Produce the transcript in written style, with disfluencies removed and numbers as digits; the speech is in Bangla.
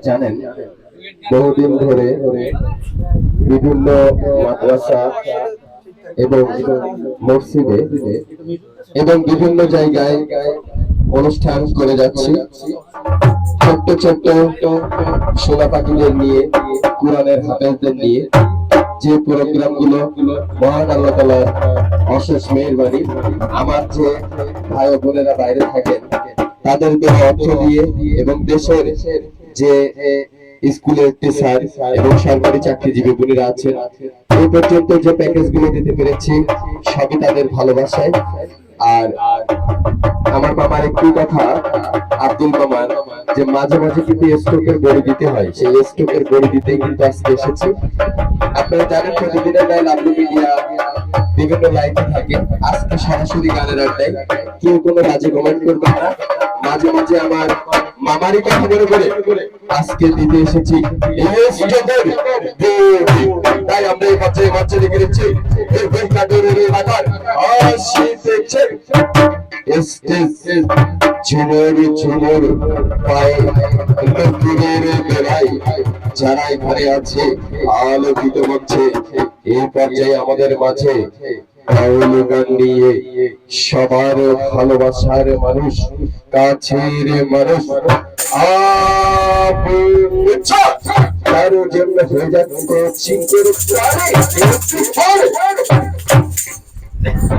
জানেন বহুদিন ধরে বিভিন্ন মাদ্রাসা এবং মসজিদে এবং বিভিন্ন জায়গায় অনুষ্ঠান করে যাচ্ছি, ছোট্ট ছোট্ট সোনা পাখিদের নিয়ে, কোরআনের হাফেজদের নিয়ে যে প্রোগ্রাম গুলো মহান আল্লাহ তাআলার অশেষ মেহেরবানি। আমার যে ভাই ও বোনেরা বাইরে থাকেন তাদেরকে অর্থ দিয়ে এবং দেশের যে স্কুলের টিচার এবং সরকারি চাকরিজীবী বোনেরা আছেন এই পর্যন্ত যে প্যাকেজ গুলো দিতে পেরেছি সবই তাদের ভালোবাসায়। আর আমার মামার একটি কথা, আব্দুল মামার, যে মাঝে মাঝে কিন্তু স্ট্রোকের বড়ি দিতে হয়, সেই স্ট্রোকের বড়ি দিতেই কিন্তু আজকে এসেছি। আপনারা জানেন প্রতিদিনের ন্যায় লাভলু মিডিয়া বিভিন্ন লাইভে থাকে, আজকে সরাসরি গানের আড্ডায়। কেউ কোনো বাজে কমেন্ট করবেন না, মাঝে মাঝে আমার মামারই কথা বলে আজকে দিতে এসেছি। তাই আমরা এই বাচ্চা লিখে দিচ্ছি ঝুমুর ঝুমুর পায়ে লক্ষ্মীদের বেলায় যারা ঘরে আছে আলোকিত হচ্ছে। এই পর্যায়ে আমাদের মাঝে গান নিয়ে সবার ভালোবাসার মানুষ, কাছের মানুষ কারো জন্য হয়ে যাচ্ছে চিন্তের